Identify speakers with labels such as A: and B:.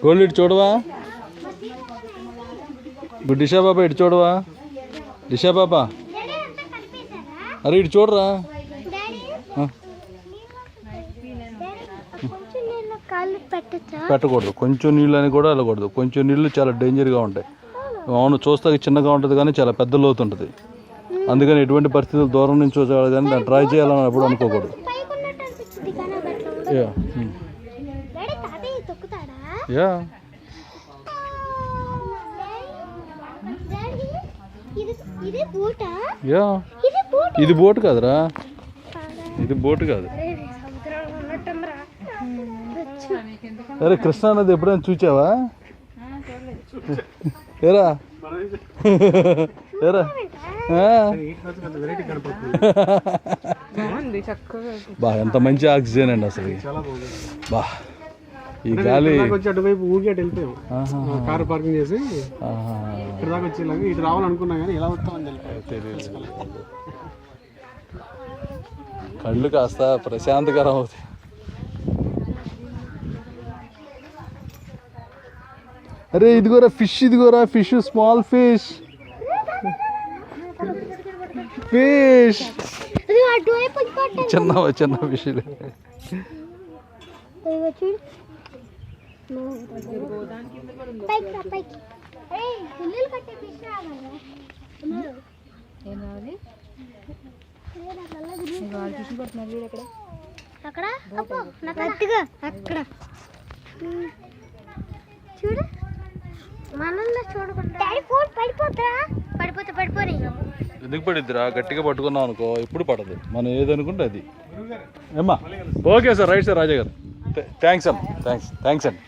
A: Gold ఇటు చూడవా? ఇప్పుడు డిషా బాబా ఇటు చూడవా? డిషా బాబా అరే ఇటు చూడరా. పెట్టకూడదు, కొంచెం నీళ్ళు అని కూడా వెళ్ళకూడదు. కొంచెం నీళ్ళు చాలా డేంజర్గా ఉంటాయి. అవును, చూస్తే చిన్నగా ఉంటుంది కానీ చాలా పెద్ద లోతు ఉంటుంది. అందుకని ఎటువంటి పరిస్థితులు దూరం నుంచి చూసాడు కానీ దాన్ని ట్రై చేయాలని ఎప్పుడు అనుకోకూడదు. యా యా యా ఇది బోట్ కాదురా, ఇది బోట్ కాదు. అరే కృష్ణా నది ఎప్పుడైనా చూచావా? ఏరా ఏరా బా ఎంత మంచి ఆక్సిజన్ అండి అసలు. బా ఈ గాలి
B: అటువైపు ఊరికే వెళ్ళిపోయాం. కారు పార్కింగ్ చేసి ఇక్కడ దాకా వచ్చేలాగా ఇటు రావాలనుకున్నా కానీ ఎలా వస్తామని తెలియదు.
A: కళ్ళు కాస్త ప్రశాంతకరం అవుతాయి. అరే ఇదిగోరా ఫిష్, ఇదిగోరా ఫిష్, స్మాల్ ఫిష్ ఫిష్ చిన్న చిన్న ఫిష్.
C: చూడు మనల్ని చూడకుండా పడిపోతే
A: ఎందుకు పడిద్దిరా? గట్టిగా పట్టుకున్నాం అనుకో ఎప్పుడు పడదు, మనం ఏదనుకుంటే అది. ఏమ్మా ఓకే సార్, రైట్ సార్ రాజా గారు. థ్యాంక్స్ అమ్మ, థ్యాంక్స్ అండి.